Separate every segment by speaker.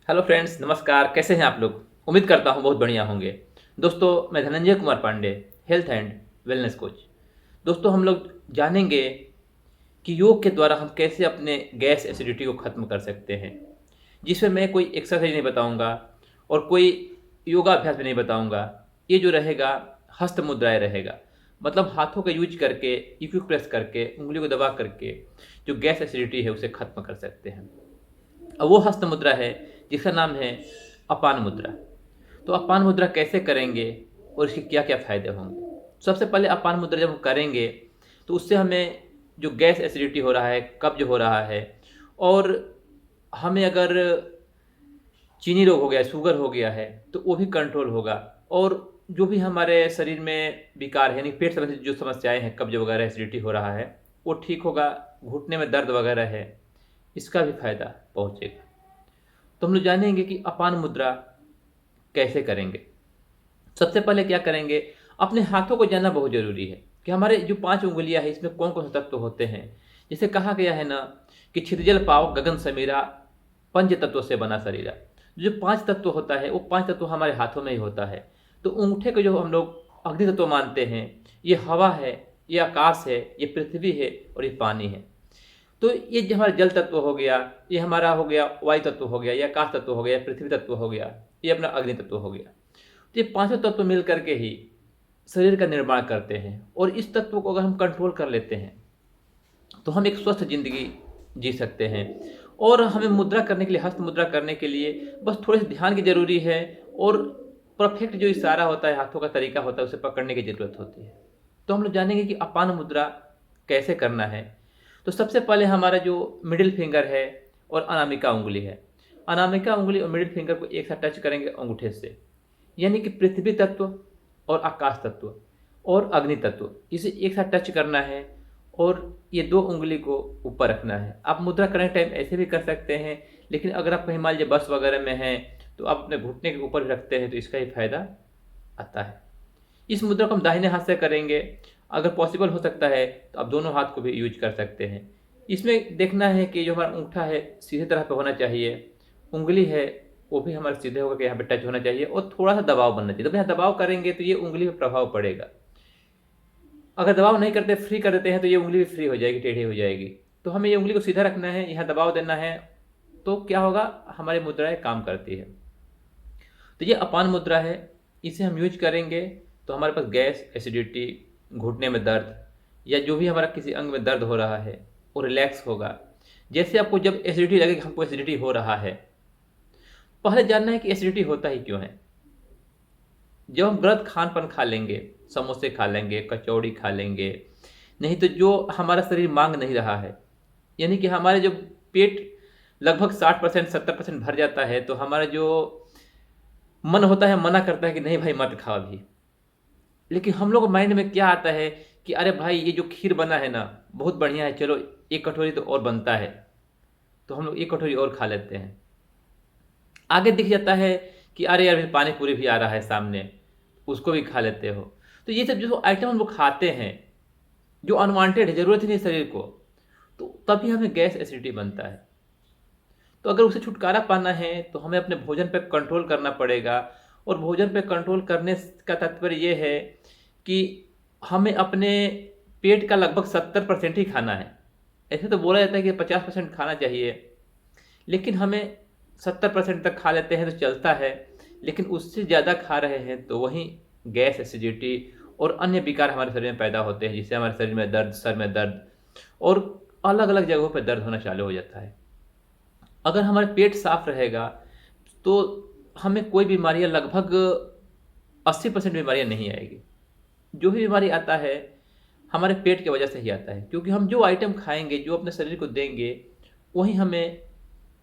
Speaker 1: Hello friends, नमस्कार। कैसे हैं आप लोग? उम्मीद करता हूँ बहुत बढ़िया होंगे। दोस्तों, मैं Dhananjay Kumar Pandey, health and wellness coach. दोस्तों, हम लोग जानेंगे कि योग के द्वारा हम कैसे अपने गैस एसिडिटी को ख़त्म कर सकते हैं, जिसमें मैं कोई एक्सरसाइज नहीं बताऊंगा और कोई योगाभ्यास भी नहीं बताऊंगा। ये जो रहेगा, हस्त मुद्राएं रहेगा। मतलब हाथों का यूज करके, इक्विक प्रेस करके, उंगलियों को दबा करके जो गैस एसिडिटी है उसे खत्म कर सकते हैं। अब वो हस्त मुद्रा है जिसका नाम है अपान मुद्रा। तो अपान मुद्रा कैसे करेंगे और इसके क्या क्या फायदे होंगे? सबसे पहले अपान मुद्रा जब हम करेंगे तो उससे हमें जो गैस एसिडिटी हो रहा है, कब्ज हो रहा है, और हमें अगर चीनी रोग हो गया, शुगर हो गया है, तो वो भी कंट्रोल होगा। और जो भी हमारे शरीर में विकार है, यानी पेट संबंधित जो समस्याएं हैं, कब्ज वगैरह, एसिडिटी हो रहा है, वो ठीक होगा। घुटने में दर्द वगैरह है, इसका भी फायदा पहुंचेगा। तो हम लोग जानेंगे कि अपान मुद्रा कैसे करेंगे। सबसे पहले क्या करेंगे, अपने हाथों को जानना बहुत जरूरी है कि हमारे जो 5 उंगलियां हैं इसमें कौन कौन से तत्व होते हैं। जैसे कहा गया है ना कि छितजल पाव गगन समीरा, पंच तत्वों से बना शरीरा। जो 5 तत्व होता है वो 5 तत्व हमारे हाथों में ही होता है। तो अंगूठे को जो हम लोग अग्नि तत्व मानते हैं, ये हवा है, ये आकाश है, ये पृथ्वी है और ये पानी है। तो ये जो हमारा जल तत्व हो गया, ये हमारा हो गया वायु तत्व हो गया, ये आकाश तत्व हो गया, पृथ्वी तत्व हो गया, ये अपना अग्नि तत्व हो गया। तो ये 5 तत्व मिल करके ही शरीर का निर्माण करते हैं। और इस तत्व को अगर हम कंट्रोल कर लेते हैं तो हम एक स्वस्थ जिंदगी जी सकते हैं। और हमें मुद्रा करने के लिए, हस्त मुद्रा करने के लिए बस थोड़े से ध्यान की जरूरी है। और परफेक्ट जो इशारा होता है, हाथों का तरीका होता है, उसे पकड़ने की जरूरत होती है। तो हम लोग जानेंगे कि अपान मुद्रा कैसे करना है। तो सबसे पहले हमारा जो मिडिल फिंगर है और अनामिका उंगली है, अनामिका उंगली और मिडिल फिंगर को एक साथ टच करेंगे अंगूठे से, यानी कि पृथ्वी तत्व और आकाश तत्व और अग्नि तत्व, इसे एक साथ टच करना है। और ये 2 उंगली को ऊपर रखना है। आप मुद्रा करने टाइम ऐसे भी कर सकते हैं, लेकिन अगर आप कहीं मान लीजिए बस वगैरह में हैं तो आप अपने घुटने के ऊपर रखते हैं तो इसका ही फायदा आता है। इस मुद्रा को हम दाहिने हाथ से करेंगे। अगर पॉसिबल हो सकता है तो आप दोनों हाथ को भी यूज कर सकते हैं। इसमें देखना है कि जो हमारा अंगूठा है सीधे तरह पे होना चाहिए, उंगली है वो भी हमारे सीधे होकर के यहाँ पे टच होना चाहिए, और थोड़ा सा दबाव बनना चाहिए। जब यहाँ दबाव करेंगे तो ये उंगली पे प्रभाव पड़ेगा। अगर दबाव नहीं करते, फ्री कर देते हैं, तो ये उंगली भी फ्री हो जाएगी, टेढ़ी हो जाएगी। तो हमें ये उंगली को सीधा रखना है, यहाँ दबाव देना है। तो क्या होगा, हमारी मुद्राएं काम करती है। तो ये अपान मुद्रा है, इसे हम यूज करेंगे तो हमारे पास गैस, एसिडिटी, घुटने में दर्द या जो भी हमारा किसी अंग में दर्द हो रहा है वो रिलैक्स होगा। जैसे आपको जब एसिडिटी लगे कि हमको एसिडिटी हो रहा है, पहले जानना है कि एसिडिटी होता ही क्यों है। जब हम गलत खान पान खा लेंगे, समोसे खा लेंगे, कचौड़ी खा लेंगे, नहीं तो जो हमारा शरीर मांग नहीं रहा है, यानी कि हमारे जो पेट लगभग 60% 70% भर जाता है, तो हमारा जो मन होता है, मना करता है कि नहीं भाई मत खाओ अभी। लेकिन हम लोग माइंड में क्या आता है कि अरे भाई ये जो खीर बना है ना बहुत बढ़िया है, चलो एक कटोरी तो और बनता है, तो हम लोग एक कटोरी और खा लेते हैं। आगे दिख जाता है कि अरे यार पानी पूरी भी आ रहा है सामने, उसको भी खा लेते हो। तो ये सब जो आइटम हम लोग खाते हैं जो अनवांटेड है, जरूरत ही नहीं शरीर को, तो तभी हमें गैस एसिडिटी बनता है। तो अगर उसे छुटकारा पाना है तो हमें अपने भोजन पर कंट्रोल करना पड़ेगा। और भोजन पर कंट्रोल करने का तात्पर्य ये है कि हमें अपने पेट का लगभग 70% ही खाना है। ऐसे तो बोला जाता है कि 50% खाना चाहिए, लेकिन हमें 70% तक खा लेते हैं तो चलता है। लेकिन उससे ज़्यादा खा रहे हैं तो वहीं गैस, एसिडिटी और अन्य विकार हमारे शरीर में पैदा होते हैं, जिससे हमारे शरीर में दर्द, सर में दर्द और अलग अलग जगहों पर दर्द होना चालू हो जाता है। अगर हमारा पेट साफ रहेगा तो हमें कोई बीमारियां, लगभग 80% बीमारियां नहीं आएगी। जो भी बीमारी आता है हमारे पेट की वजह से ही आता है, क्योंकि हम जो आइटम खाएंगे, जो अपने शरीर को देंगे, वही हमें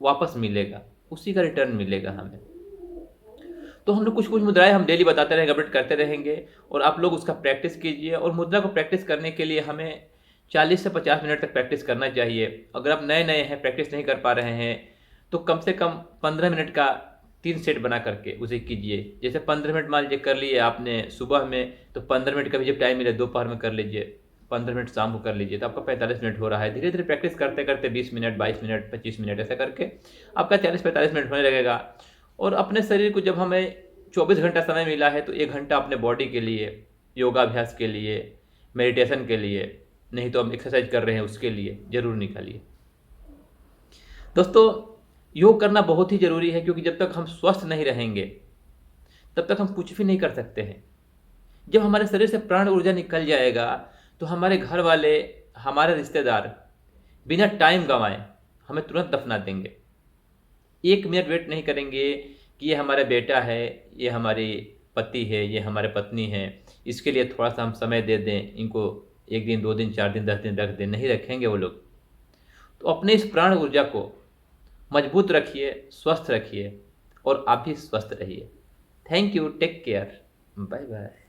Speaker 1: वापस मिलेगा, उसी का रिटर्न मिलेगा हमें। तो हम लोग कुछ कुछ मुद्राएं हम डेली बताते रहेंगे, अपडेट करते रहेंगे, और आप लोग उसका प्रैक्टिस कीजिए। और मुद्रा को प्रैक्टिस करने के लिए हमें 40 से 50 मिनट तक प्रैक्टिस करना चाहिए। अगर आप नए नए हैं, प्रैक्टिस नहीं कर पा रहे हैं, तो कम से कम 15 मिनट का 3 सेट बना करके उसे कीजिए। जैसे 15 मिनट मान लीजिए कर लिए आपने सुबह में, तो 15 मिनट का भी जब टाइम मिले दोपहर में कर लीजिए, 15 मिनट शाम को कर लीजिए तो आपका 45 मिनट हो रहा है। धीरे धीरे प्रैक्टिस करते करते 20 मिनट, 22 मिनट, 25 मिनट ऐसा करके आपका 40-45 मिनट होने लगेगा। और अपने शरीर को जब हमें 24 घंटा समय मिला है तो 1 घंटा अपने बॉडी के लिए, योगाभ्यास के लिए, मेडिटेशन के लिए, नहीं तो हम एक्सरसाइज कर रहे हैं उसके लिए ज़रूर निकालिए। दोस्तों, योग करना बहुत ही ज़रूरी है, क्योंकि जब तक हम स्वस्थ नहीं रहेंगे तब तक हम कुछ भी नहीं कर सकते हैं। जब हमारे शरीर से प्राण ऊर्जा निकल जाएगा तो हमारे घर वाले, हमारे रिश्तेदार बिना टाइम गंवाए हमें तुरंत दफना देंगे। 1 मिनट वेट नहीं करेंगे कि ये हमारा बेटा है, ये हमारी पति है, ये हमारे पत्नी है, इसके लिए थोड़ा सा हम समय दे दें, इनको 1 दिन, 2 दिन, 4 दिन, 10 दिन रख दें, नहीं रखेंगे वो लोग। तो अपने इस प्राण ऊर्जा को मजबूत रखिए, स्वस्थ रखिए और आप भी स्वस्थ रहिए। Thank you, take care, bye bye.